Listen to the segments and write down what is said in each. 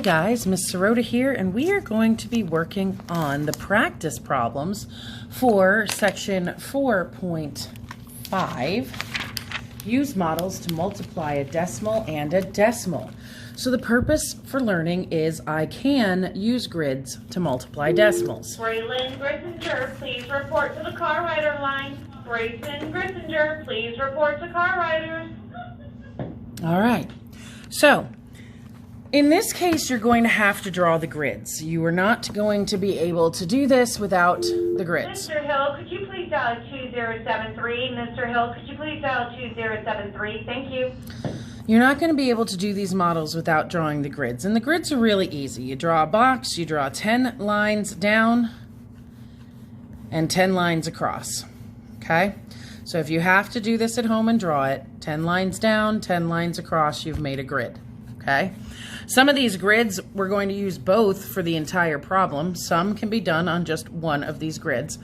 Hey guys, Miss Sirota here, and we are going to be working on the practice problems for section 4.5. Use models to multiply a decimal and a decimal. So the purpose for learning is I can use grids to multiply decimals. Braylon Grissinger, please report to the car rider line. Brayson Grissinger, please report to car riders. All right, so in this case, you're going to have to draw the grids. You are not going to be able to do this without the grids. Mr. Hill, could you please dial 2073? Mr. Hill, could you please dial 2073? Thank you. You're not going to be able to do these models without drawing the grids. And the grids are really easy. You draw a box, you draw 10 lines down and 10 lines across. Okay? So if you have to do this at home and draw it, 10 lines down, 10 lines across, you've made a grid. Okay? Some of these grids, we're going to use both for the entire problem. Some can be done on just one of these grids.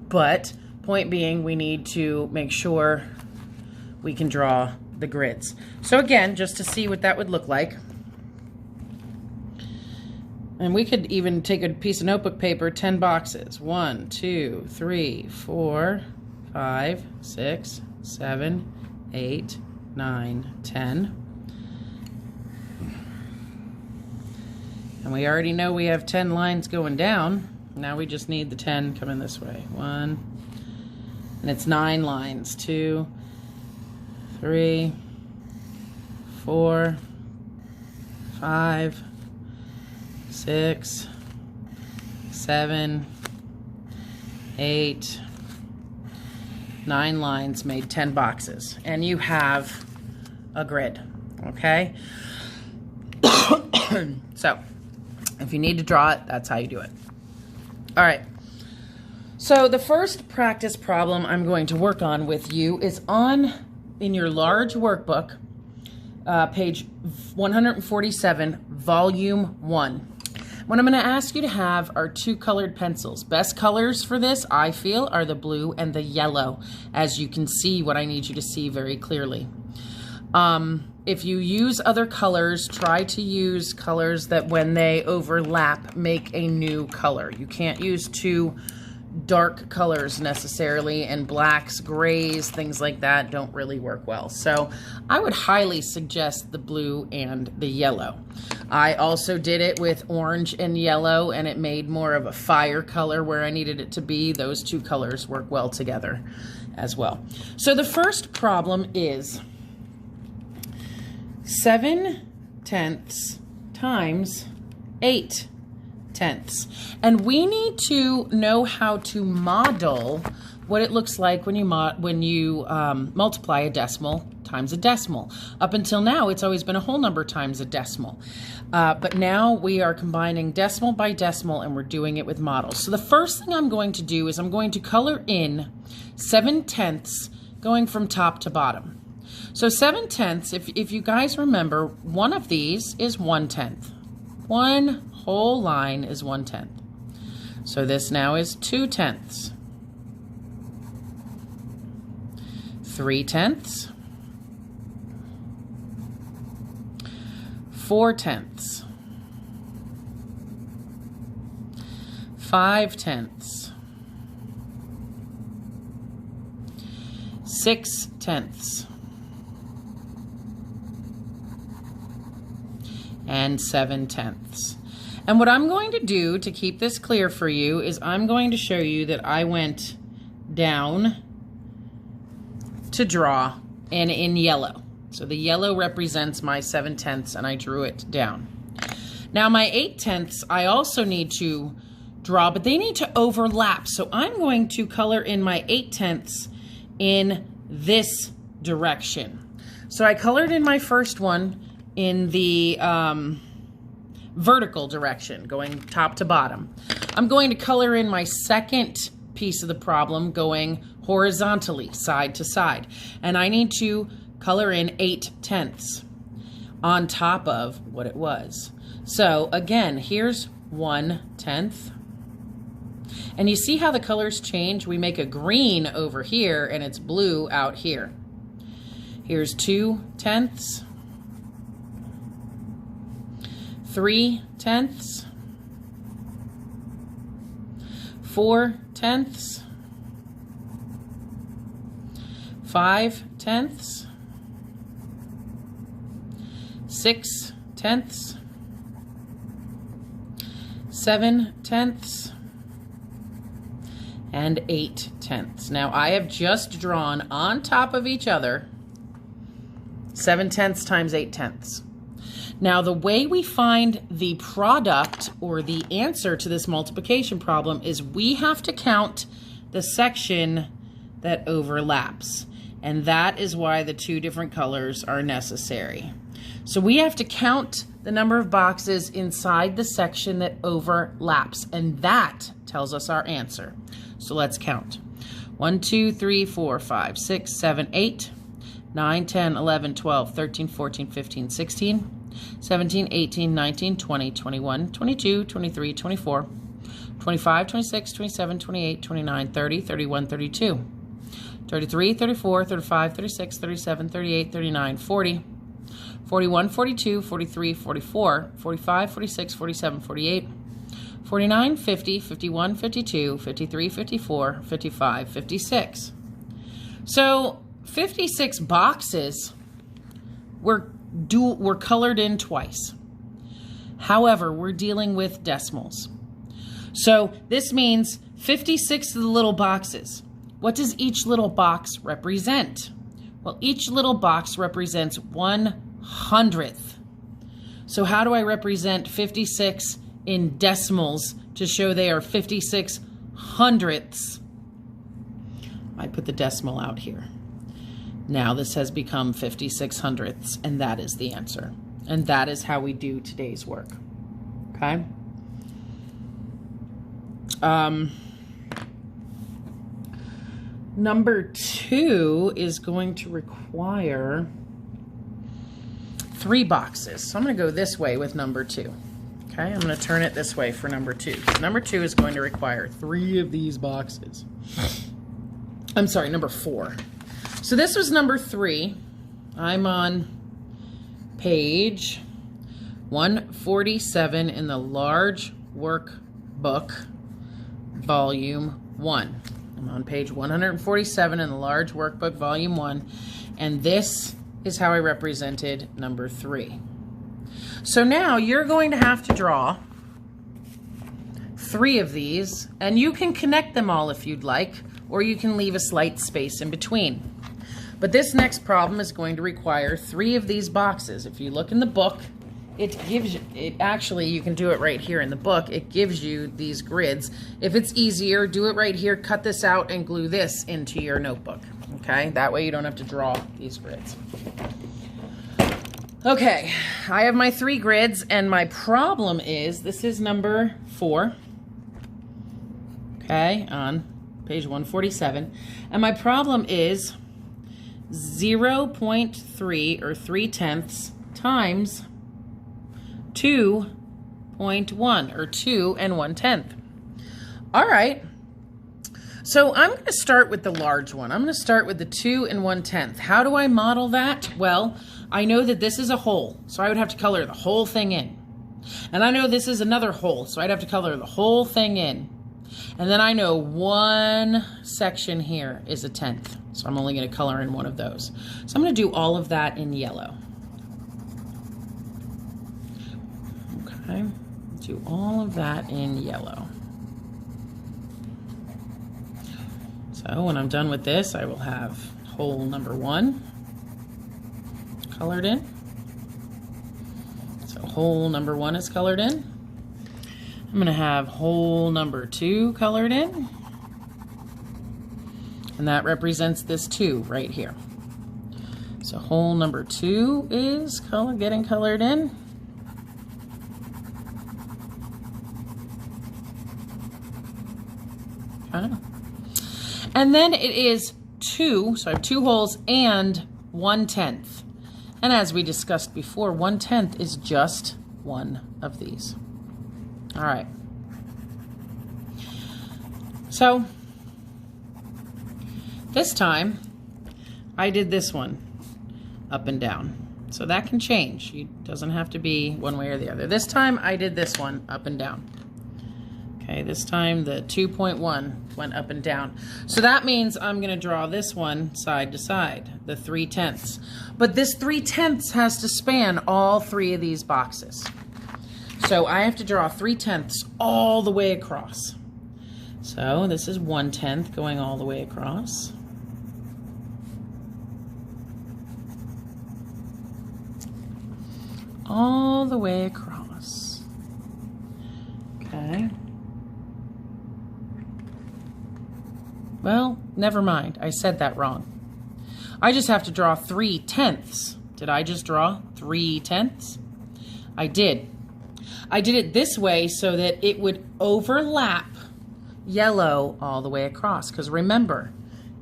But point being, we need to make sure we can draw the grids. So again, just to see what that would look like. And we could even take a piece of notebook paper, 10 boxes. 1, 2, 3, 4, 5, 6, 7, 8, 9, 10. And we already know we have 10 lines going down. Now we just need the 10 coming this way. 1, and it's 9 lines. 2, 3, 4, 5, 6, 7, 8, 9 lines made 10 boxes. And you have a grid, okay? So, if you need to draw it, that's how you do it. All right. So the first practice problem I'm going to work on with you is in your large workbook, page 147, volume 1. What I'm going to ask you to have are 2 colored pencils. Best colors for this, I feel, are the blue and the yellow, as you can see what I need you to see very clearly. If you use other colors, try to use colors that when they overlap make a new color. You can't use 2 dark colors necessarily, and blacks, grays, things like that don't really work well. So I would highly suggest the blue and the yellow. I also did it with orange and yellow, and it made more of a fire color where I needed it to be. Those 2 colors work well together as well. So the first problem is 7/10 times 8/10. And we need to know how to model what it looks like when you multiply a decimal times a decimal. Up until now, it's always been a whole number times a decimal. But now we are combining decimal by decimal, and we're doing it with models. So the first thing I'm going to do is I'm going to color in 7/10 going from top to bottom. So 7/10, if you guys remember, one of these is 1/10. One whole line is 1/10. So this now is 2/10. 3/10. 4/10. 5/10. 6/10. And 7/10. And what I'm going to do to keep this clear for you is I'm going to show you that I went down to draw and in yellow. So the yellow represents my 7/10 and I drew it down. Now my 8/10 I also need to draw, but they need to overlap. So I'm going to color in my 8/10 in this direction. So I colored in my first one in the vertical direction, going top to bottom. I'm going to color in my second piece of the problem going horizontally, side to side. And I need to color in 8/10 on top of what it was. So again, here's 1/10. And you see how the colors change? We make a green over here and it's blue out here. Here's 2/10. 3/10, 4/10, 5/10, 6/10, 7/10, and 8/10. Now I have just drawn on top of each other 7/10 times 8/10. Now the way we find the product or the answer to this multiplication problem is we have to count the section that overlaps. And that is why the two different colors are necessary. So we have to count the number of boxes inside the section that overlaps, and that tells us our answer. So let's count. 1, 2, 3, 4, 5, 6, 7, 8, 9, 10, 11, 12, 13, 14, 15, 16, 17, 18, 19, 20, 21, 22, 23, 24, 25, 26, 27, 28, 29, 30, 31, 32, 33, 34, 35, 36, 37, 38, 39, 40, 41, 42, 43, 44, 45, 46, 47, 48, 49, 50, 51, 52, 53, 54, 55, 56. So 56 boxes were colored in twice. However, we're dealing with decimals. So this means 56 of the little boxes. What does each little box represent? Well, each little box represents 1/100th. So how do I represent 56 in decimals to show they are 56 hundredths? I put the decimal out here. Now this has become 56 hundredths, and that is the answer. And that is how we do today's work. Okay? Number 2 is going to require 3 boxes. So I'm going to go this way with number 2. Okay, I'm going to turn it this way for number 2. Number 2 is going to require 3 of these boxes. I'm sorry, number 4. So this was number 3. I'm on page 147 in the large workbook, volume 1. I'm on page 147 in the large workbook, volume 1, and this is how I represented number 3. So now you're going to have to draw 3 of these, and you can connect them all if you'd like, or you can leave a slight space in between. But this next problem is going to require 3 of these boxes. If you look in the book, it gives you, actually, you can do it right here in the book. It gives you these grids. If it's easier, do it right here, cut this out, and glue this into your notebook. Okay, that way you don't have to draw these grids. Okay, I have my 3 grids, and my problem is, this is number 4, okay, on page 147, and my problem is 0.3 or 3/10 times 2.1 or 2 1/10. All right, so I'm going to start with the large one. I'm going to start with the 2 1/10. How do I model that? Well, I know that this is a hole, so I would have to color the whole thing in. And I know this is another hole, so I'd have to color the whole thing in. And then I know one section here is 1/10, so I'm only going to color in one of those. So I'm going to do all of that in yellow. Okay, do all of that in yellow. So when I'm done with this, I will have hole number 1 colored in. So hole number 1 is colored in. I'm going to have hole number 2 colored in. And that represents this 2 right here. So hole number 2 is getting colored in. Okay. And then it is 2, so I have 2 holes and 1/10. And as we discussed before, 1/10 is just one of these. All right. So this time I did this one up and down. So that can change. It doesn't have to be one way or the other. This time I did this one up and down. Okay, this time the 2.1 went up and down. So that means I'm going to draw this one side to side, the 3/10. But this 3/10 has to span all three of these boxes. So I have to draw 3/10 all the way across. So this is 1/10 going all the way across. All the way across. Okay. Well, never mind. I said that wrong. I just have to draw 3/10. Did I just draw 3/10? I did. I did it this way so that it would overlap yellow all the way across. Because remember,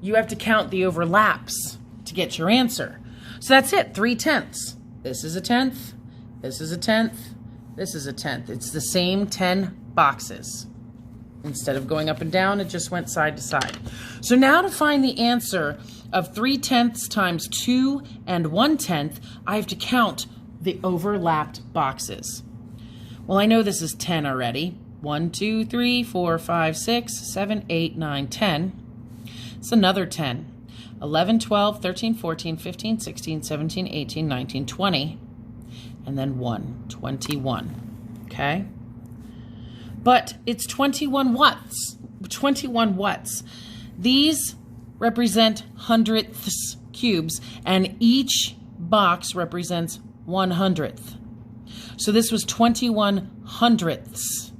you have to count the overlaps to get your answer. So that's it, 3/10. This is a 10th. This is a 10th. This is a 10th. It's the same 10 boxes. Instead of going up and down, it just went side to side. So now to find the answer of 3/10 times 2 and 1/10, I have to count the overlapped boxes. Well, I know this is 10 already. 1, 2, 3, 4, 5, 6, 7, 8, 9, 10. It's another 10. 11, 12, 13, 14, 15, 16, 17, 18, 19, 20. And then 1, 21. Okay? But it's 21 watts. 21 watts. These represent hundredths cubes, and each box represents 1/100th. So this was 21 hundredths.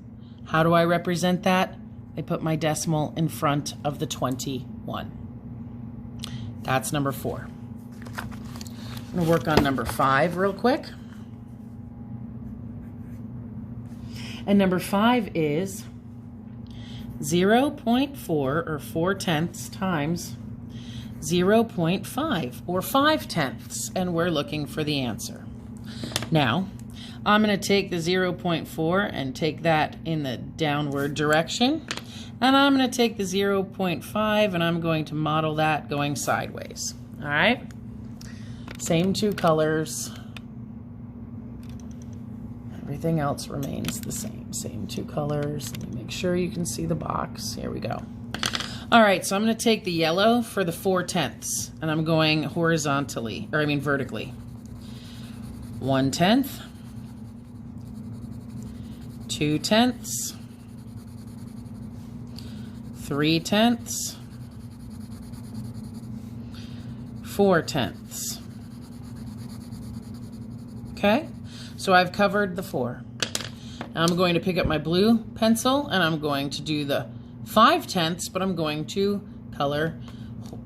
How do I represent that? I put my decimal in front of the 21. That's number 4. I'm going to work on number 5 real quick. And number 5 is 0.4 or 4/10 times 0.5 or 5/10, and we're looking for the answer. Now, I'm going to take the 0.4 and take that in the downward direction, and I'm going to take the 0.5 and I'm going to model that going sideways. All right? Same two colors. Everything else remains the same. Same two colors. Let me make sure you can see the box. Here we go. All right, so I'm going to take the yellow for the 4/10, and I'm going horizontally, or I mean vertically. 1/10, 2/10, 3/10, 4/10. Okay? So I've covered the 4. Now I'm going to pick up my blue pencil and I'm going to do the 5/10, but I'm going to color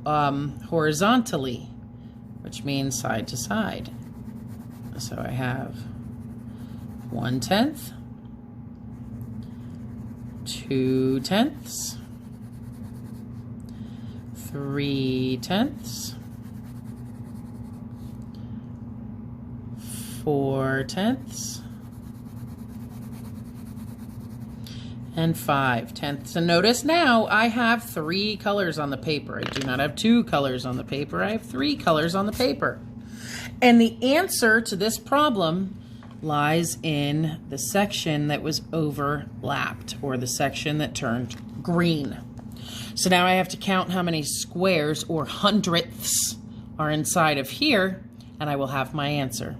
horizontally, which means side to side. So I have 1/10, 2/10, 3/10, 4/10, and 5/10. And notice now I have 3 colors on the paper. I do not have 2 colors on the paper. I have 3 colors on the paper. And the answer to this problem lies in the section that was overlapped, or the section that turned green. So now I have to count how many squares or hundredths are inside of here, and I will have my answer.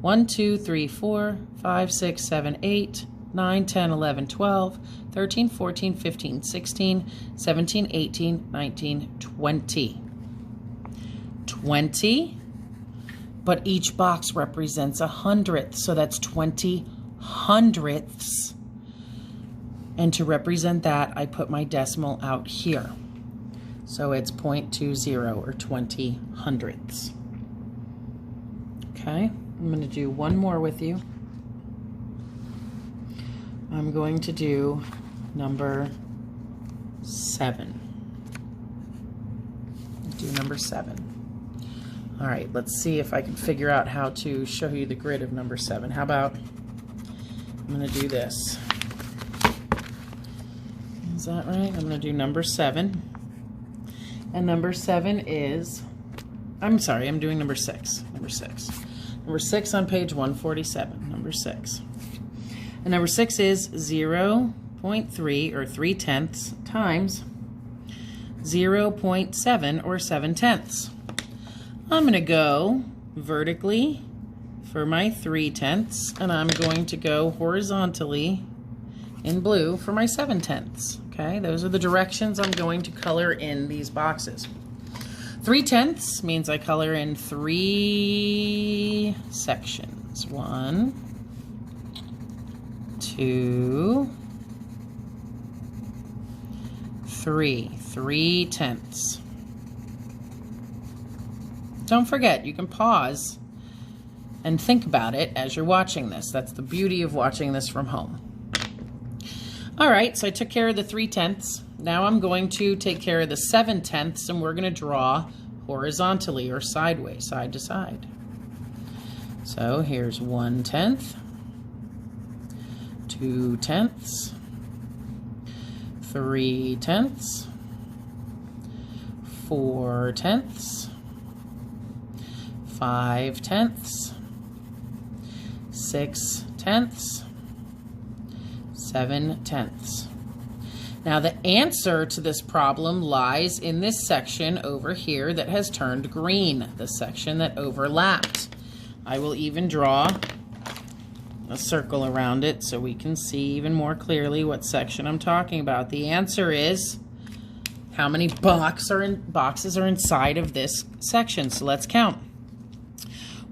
1, 2, 3, 4, 5, 6, 7, 8, 9, 10, 11, 12, 13, 14, 15, 16, 17, 18, 19, 20. 20, but each box represents 100th, so that's 20 hundredths. And to represent that, I put my decimal out here. So it's 0.20 or 20 hundredths. Okay, I'm going to do one more with you. I'm going to do number 7. Do number 7. All right, let's see if I can figure out how to show you the grid of number 7. How about, I'm going to do this. Is that right? I'm going to do number 7. And number 7 is, I'm sorry, I'm doing number 6. Number 6. Number 6 on page 147, number 6. And number 6 is 0.3 or 3/10 times 0.7 or 7/10. I'm going to go vertically for my 3/10, and I'm going to go horizontally in blue for my 7/10. Okay, those are the directions I'm going to color in these boxes. 3/10 means I color in 3 sections. 1, 2, 3. 3/10. Don't forget, you can pause and think about it as you're watching this. That's the beauty of watching this from home. All right, so I took care of the 3/10. Now I'm going to take care of the 7/10, and we're going to draw horizontally or sideways, side to side. So here's 1/10, 2/10, 3/10, 4/10, 5/10, 6/10, 7/10. Now the answer to this problem lies in this section over here that has turned green, the section that overlapped. I will even draw a circle around it so we can see even more clearly what section I'm talking about. The answer is how many boxes are inside of this section. So let's count.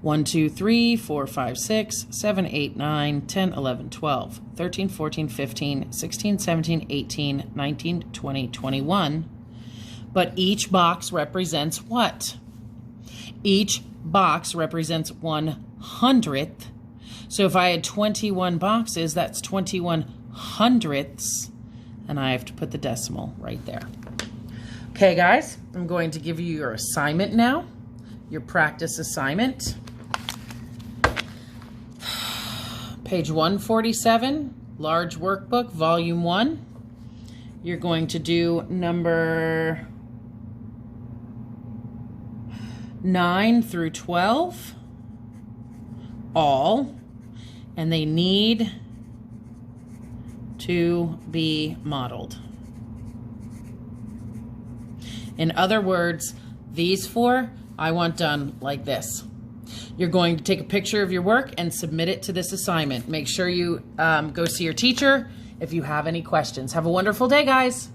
1, 2, 3, 4, 5, 6, 7, 8, 9, 10, 11, 12, 13, 14, 15, 16, 17, 18, 19, 20, 21. But each box represents what? Each box represents 1/100th. So if I had 21 boxes, that's 21 hundredths, and I have to put the decimal right there. Okay, guys, I'm going to give you your assignment now, your practice assignment. Page 147, large workbook, volume 1. You're going to do number 9 through 12, all, and they need to be modeled. In other words, these 4, I want done like this. You're going to take a picture of your work and submit it to this assignment. Make sure you go see your teacher if you have any questions. Have a wonderful day, guys.